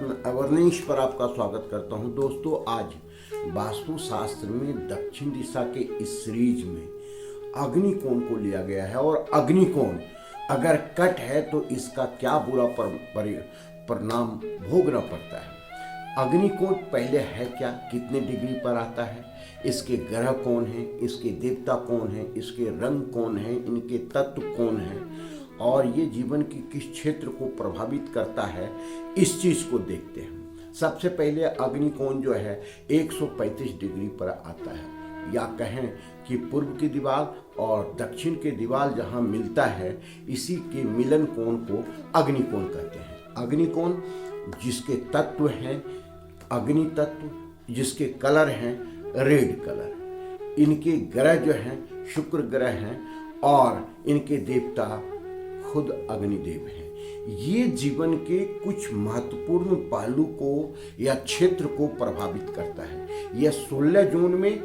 अध्यात्म अवरनेश पर आपका स्वागत करता हूं। दोस्तों, आज वास्तु शास्त्र में दक्षिण दिशा के इस सीरीज में अग्निकोण को लिया गया है और अग्निकोण अगर कट है तो इसका क्या बुरा परिणाम भोगना पड़ता है। अग्निकोण पहले है क्या, कितने डिग्री पर आता है, इसके ग्रह कौन है, इसके देवता कौन है, इसके रंग कौन है, इनके तत्व कौन है और ये जीवन के किस क्षेत्र को प्रभावित करता है, इस चीज को देखते हैं। सबसे पहले अग्निकोण जो है 135 डिग्री पर आता है, या कहें कि पूर्व की दीवार और दक्षिण के दीवार जहां मिलता है इसी के मिलन कोण को अग्निकोण कहते हैं। अग्निकोण जिसके तत्व हैं अग्नि तत्व, जिसके कलर हैं रेड कलर, इनके ग्रह जो हैं शुक्र ग्रह हैं और इनके देवता खुद अग्निदेव हैं। ये जीवन के कुछ महत्वपूर्ण पहलू को या क्षेत्र को प्रभावित करता है। यह 16 जोन में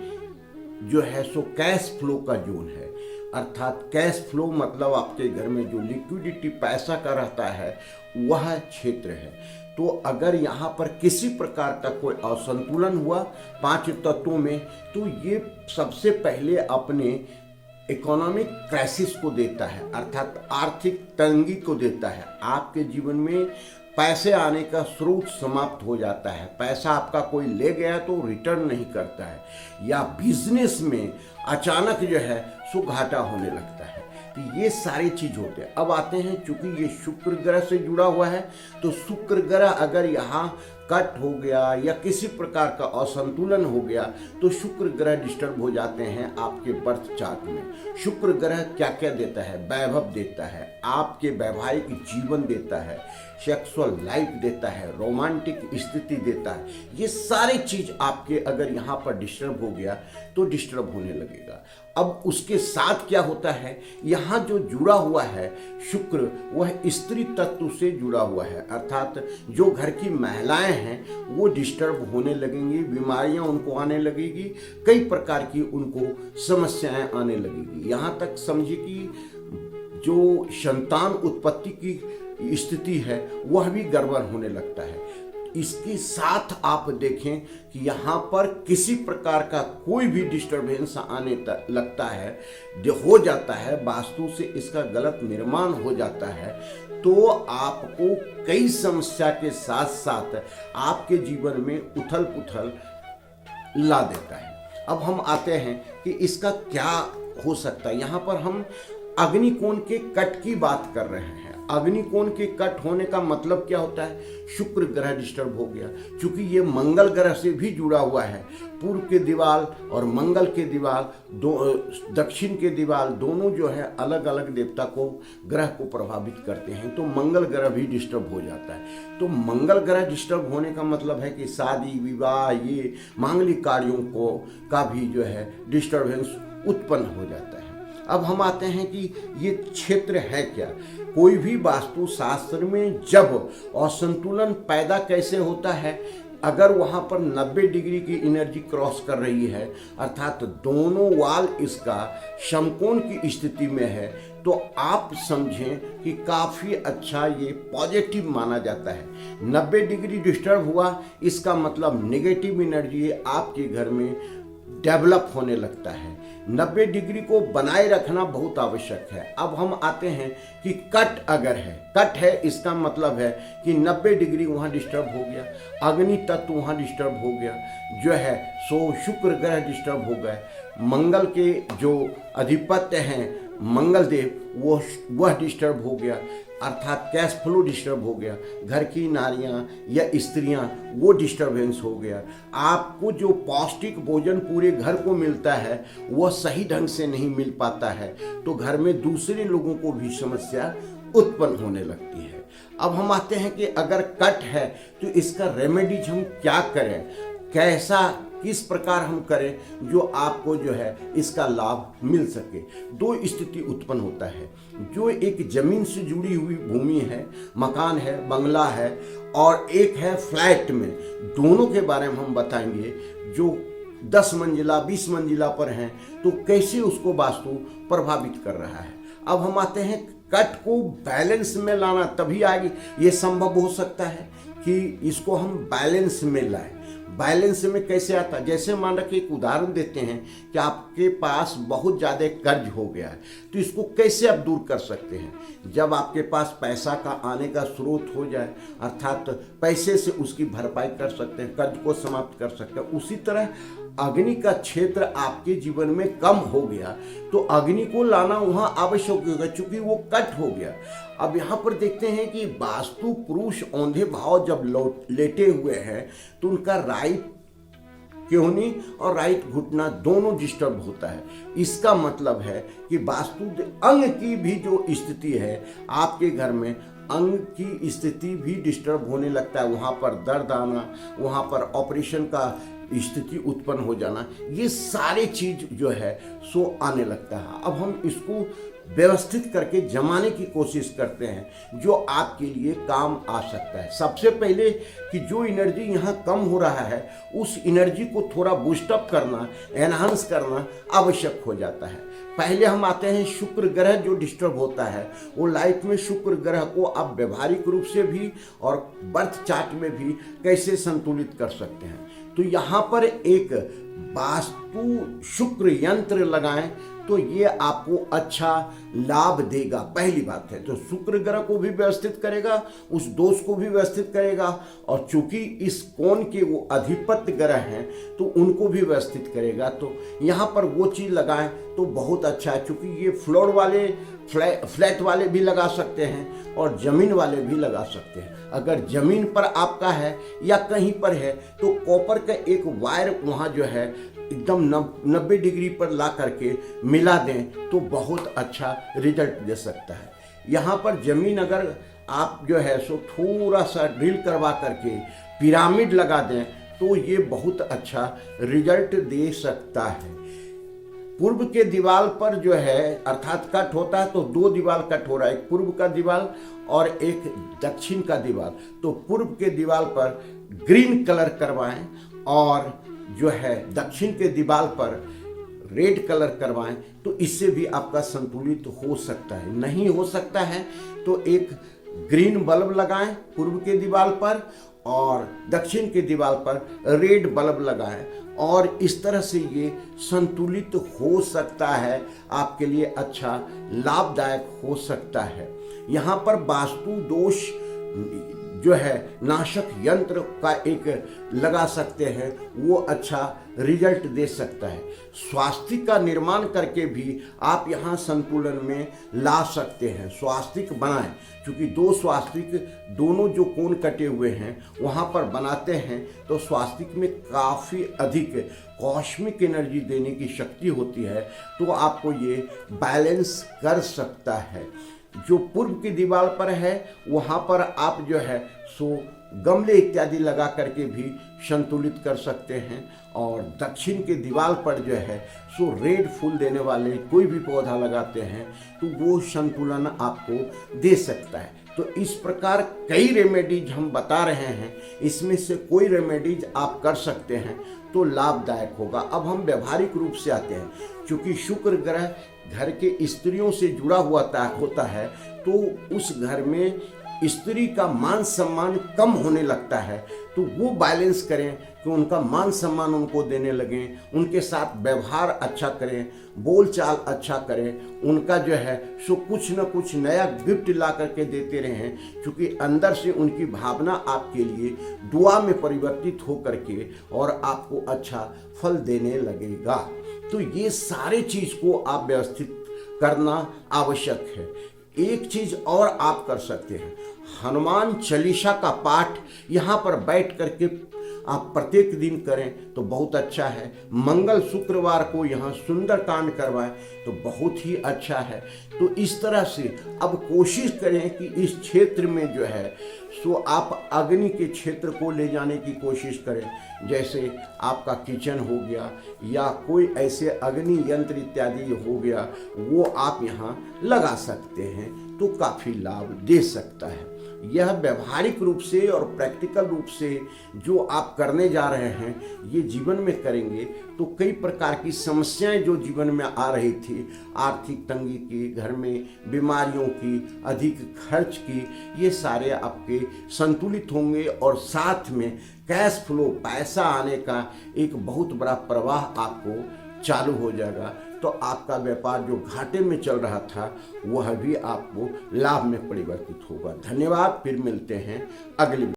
जो है सो कैश फ्लो का जोन है, अर्थात कैश फ्लो मतलब आपके घर में जो लिक्विडिटी पैसा का रहता है वह क्षेत्र है। तो अगर यहाँ पर किसी प्रकार का कोई असंतुलन हुआ 5 तत्वों में तो ये सबसे पहले अपने इकोनॉमिक क्राइसिस को देता है, अर्थात आर्थिक तंगी को देता है। आपके जीवन में पैसे आने का स्रोत समाप्त हो जाता है, पैसा आपका कोई ले गया तो रिटर्न नहीं करता है, या बिजनेस में अचानक जो है सो घाटा होने लगता है। तो ये सारी चीज होते हैं। अब आते हैं, चूंकि ये शुक्र ग्रह से जुड़ा हुआ है तो शुक्र ग्रह अगर यहाँ कट हो गया या किसी प्रकार का असंतुलन हो गया तो शुक्र ग्रह डिस्टर्ब हो जाते हैं आपके बर्थ चार्ट में। शुक्र ग्रह क्या क्या देता है, वैभव देता है, आपके वैवाहिक जीवन देता है, सेक्सुअल लाइफ देता है, रोमांटिक स्थिति देता है। ये सारी चीज आपके अगर यहाँ पर डिस्टर्ब हो गया तो डिस्टर्ब होने लगेगा। अब उसके साथ क्या होता है, यहाँ जो जुड़ा हुआ है शुक्र वह स्त्री तत्व से जुड़ा हुआ है, अर्थात जो घर की महिलाएं हैं वो डिस्टर्ब होने लगेंगी, बीमारियां उनको आने लगेगी, कई प्रकार की उनको समस्याएं आने लगेगी। यहाँ तक समझिए कि जो संतान उत्पत्ति की स्थिति है वह भी गड़बड़ होने लगता है। इसके साथ आप देखें कि यहाँ पर किसी प्रकार का कोई भी डिस्टर्बेंस आने लगता है, हो जाता है, वास्तु से इसका गलत निर्माण हो जाता है तो आपको कई समस्या के साथ साथ आपके जीवन में उथल पुथल ला देता है। अब हम आते हैं कि इसका क्या हो सकता है। यहाँ पर हम अग्निकोण के कट की बात कर रहे हैं। अग्निकोण के कट होने का मतलब क्या होता है, शुक्र ग्रह डिस्टर्ब हो गया। चूंकि ये मंगल ग्रह से भी जुड़ा हुआ है, पूर्व के दीवार और मंगल के दीवार दक्षिण के दीवार दोनों जो है अलग अलग देवता को ग्रह को प्रभावित करते हैं, तो मंगल ग्रह भी डिस्टर्ब हो जाता है। तो मंगल ग्रह डिस्टर्ब होने का मतलब है कि शादी विवाह ये मांगलिक कार्यों को का भी जो है डिस्टर्बेंस उत्पन्न हो जाता है। अब हम आते हैं कि ये क्षेत्र है क्या। कोई भी वास्तु शास्त्र में जब असंतुलन पैदा कैसे होता है, अगर वहां पर 90 डिग्री की एनर्जी क्रॉस कर रही है, अर्थात दोनों वाल इसका समकोण की स्थिति में है, तो आप समझें कि काफी अच्छा ये पॉजिटिव माना जाता है। 90 डिग्री डिस्टर्ब हुआ इसका मतलब नेगेटिव एनर्जी आपके घर में डेवलप होने लगता है। 90 डिग्री को बनाए रखना बहुत आवश्यक है। अब हम आते हैं कि कट अगर है, कट है इसका मतलब है कि 90 डिग्री वहाँ डिस्टर्ब हो गया, अग्नि तत्व वहाँ डिस्टर्ब हो गया, जो है सो शुक्र ग्रह डिस्टर्ब हो गए, मंगल के जो अधिपत्य हैं मंगल देव वह डिस्टर्ब हो गया, अर्थात कैश फ्लो डिस्टर्ब हो गया, घर की नारियां या स्त्रियां वो डिस्टर्बेंस हो गया, आपको जो पौष्टिक भोजन पूरे घर को मिलता है वह सही ढंग से नहीं मिल पाता है, तो घर में दूसरे लोगों को भी समस्या उत्पन्न होने लगती है। अब हम आते हैं कि अगर कट है तो इसका रेमेडीज हम क्या करें, कैसा किस प्रकार हम करें जो आपको जो है इसका लाभ मिल सके। दो स्थिति उत्पन्न होता है, जो एक जमीन से जुड़ी हुई भूमि है, मकान है, बंगला है, और एक है फ्लैट में, दोनों के बारे में हम बताएंगे। जो 10 मंजिला 20 मंजिला पर हैं तो कैसे उसको वास्तु प्रभावित कर रहा है। अब हम आते हैं कट को बैलेंस में लाना, तभी आगे ये संभव हो सकता है। कि इसको हम बैलेंस में लाएं। बैलेंस में कैसे आता है? जैसे मान रखिए एक उदाहरण देते हैं कि आपके पास बहुत ज़्यादा कर्ज हो गया है, तो इसको कैसे आप दूर कर सकते हैं? जब आपके पास पैसा का आने का स्रोत हो जाए, अर्थात पैसे से उसकी भरपाई कर सकते हैं, कर्ज को समाप्त कर सकते हैं। उसी तरह अग्नि का क्षेत्र आपके जीवन में कम हो गया तो अग्नि को लाना वहाँ आवश्यक होगा, चूंकि वो कट हो गया। अब यहाँ पर देखते हैं कि वास्तु पुरुष औंधे भाव जब लेटे हुए हैं तो उनका राइट क्योनी और राइट घुटना दोनों डिस्टर्ब होता है। इसका मतलब है कि वास्तु अंग की भी जो स्थिति है आपके घर में, अंग की स्थिति भी डिस्टर्ब होने लगता है। वहाँ पर दर्द आना, वहाँ पर ऑपरेशन का स्थिति उत्पन्न हो जाना, ये सारे चीज जो है सो आने लगता है। अब हम इसको व्यवस्थित करके जमाने की कोशिश करते हैं जो आपके लिए काम आ सकता है। सबसे पहले कि जो एनर्जी यहाँ कम हो रहा है उस एनर्जी को थोड़ा बूस्टअप करना, एनहांस करना आवश्यक हो जाता है। पहले हम आते हैं शुक्र ग्रह जो डिस्टर्ब होता है, वो लाइफ में शुक्र ग्रह को आप व्यवहारिक रूप से भी और बर्थ चार्ट में भी कैसे संतुलित कर सकते हैं। तो यहाँ पर एक वास्तु शुक्र यंत्र लगाएं तो ये आपको अच्छा लाभ देगा। पहली बात है तो शुक्र ग्रह को भी व्यवस्थित करेगा, उस दोष को भी व्यवस्थित करेगा, और चूंकि इस कोण के वो अधिपत्य ग्रह हैं तो उनको भी व्यवस्थित करेगा। तो यहाँ पर वो चीज़ लगाएं तो बहुत अच्छा है, चूंकि ये फ्लोर वाले फ्लैट वाले भी लगा सकते हैं और ज़मीन वाले भी लगा सकते हैं। अगर ज़मीन पर आपका है या कहीं पर है तो कॉपर का एक वायर वहाँ जो है एकदम 90 डिग्री पर ला करके मिला दें तो बहुत अच्छा रिजल्ट दे सकता है। यहाँ पर ज़मीन अगर आप जो है सो थोड़ा सा ड्रिल करवा करके पिरामिड लगा दें तो ये बहुत अच्छा रिजल्ट दे सकता है। पूर्व के दीवार पर जो है अर्थात कट होता है तो दो दीवार कट हो रहा है, एक पूर्व का दीवार और एक दक्षिण का दीवार। तो पूर्व के दीवार पर ग्रीन कलर करवाएं और जो है दक्षिण के दीवार पर रेड कलर करवाएं तो इससे भी आपका संतुलित हो सकता है। नहीं हो सकता है तो एक ग्रीन बल्ब लगाएं पूर्व के दीवार पर और दक्षिण के दीवार पर रेड बल्ब लगाएं और इस तरह से ये संतुलित हो सकता है, आपके लिए अच्छा लाभदायक हो सकता है। यहाँ पर वास्तु दोष जो है नाशक यंत्र का एक लगा सकते हैं, वो अच्छा रिजल्ट दे सकता है। स्वास्तिक का निर्माण करके भी आप यहाँ संतुलन में ला सकते हैं। स्वास्तिक बनाएं, क्योंकि दो स्वास्तिक दोनों जो कोण कटे हुए हैं वहाँ पर बनाते हैं तो स्वास्तिक में काफ़ी अधिक कॉस्मिक एनर्जी देने की शक्ति होती है, तो आपको ये बैलेंस कर सकता है। जो पूर्व की दीवार पर है वहाँ पर आप जो है सो गमले इत्यादि लगा करके भी संतुलित कर सकते हैं, और दक्षिण के दीवार पर जो है सो रेड फूल देने वाले कोई भी पौधा लगाते हैं तो वो संतुलन आपको दे सकता है। तो इस प्रकार कई रेमेडीज हम बता रहे हैं, इसमें से कोई रेमेडीज आप कर सकते हैं तो लाभदायक होगा। अब हम व्यवहारिक रूप से आते हैं, क्योंकि शुक्र ग्रह घर के स्त्रियों से जुड़ा हुआ होता है तो उस घर में स्त्री का मान सम्मान कम होने लगता है, तो वो बैलेंस करें कि उनका मान सम्मान उनको देने लगें, उनके साथ व्यवहार अच्छा करें, बोलचाल अच्छा करें, उनका जो है सो कुछ न कुछ नया गिफ्ट ला करके देते रहें, क्योंकि अंदर से उनकी भावना आपके लिए दुआ में परिवर्तित हो करके और आपको अच्छा फल देने लगेगा। तो ये सारे चीज़ को आप व्यवस्थित करना आवश्यक है। एक चीज और आप कर सकते हैं, हनुमान चालीसा का पाठ यहाँ पर बैठ करके आप प्रत्येक दिन करें तो बहुत अच्छा है। मंगल शुक्रवार को यहाँ सुंदरकांड करवाएं तो बहुत ही अच्छा है। तो इस तरह से अब कोशिश करें कि इस क्षेत्र में जो है सो आप अग्नि के क्षेत्र को ले जाने की कोशिश करें, जैसे आपका किचन हो गया या कोई ऐसे अग्नि यंत्र इत्यादि हो गया, वो आप यहाँ लगा सकते हैं तो काफ़ी लाभ दे सकता है। यह व्यवहारिक रूप से और प्रैक्टिकल रूप से जो आप करने जा रहे हैं, ये जीवन में करेंगे तो कई प्रकार की समस्याएं जो जीवन में आ रही थी, आर्थिक तंगी की, घर में बीमारियों की, अधिक खर्च की, ये सारे आपके संतुलित होंगे और साथ में कैश फ्लो, पैसा आने का एक बहुत बड़ा प्रवाह आपको चालू हो जाएगा। तो आपका व्यापार जो घाटे में चल रहा था वह भी आपको लाभ में परिवर्तित होगा। धन्यवाद, फिर मिलते हैं अगली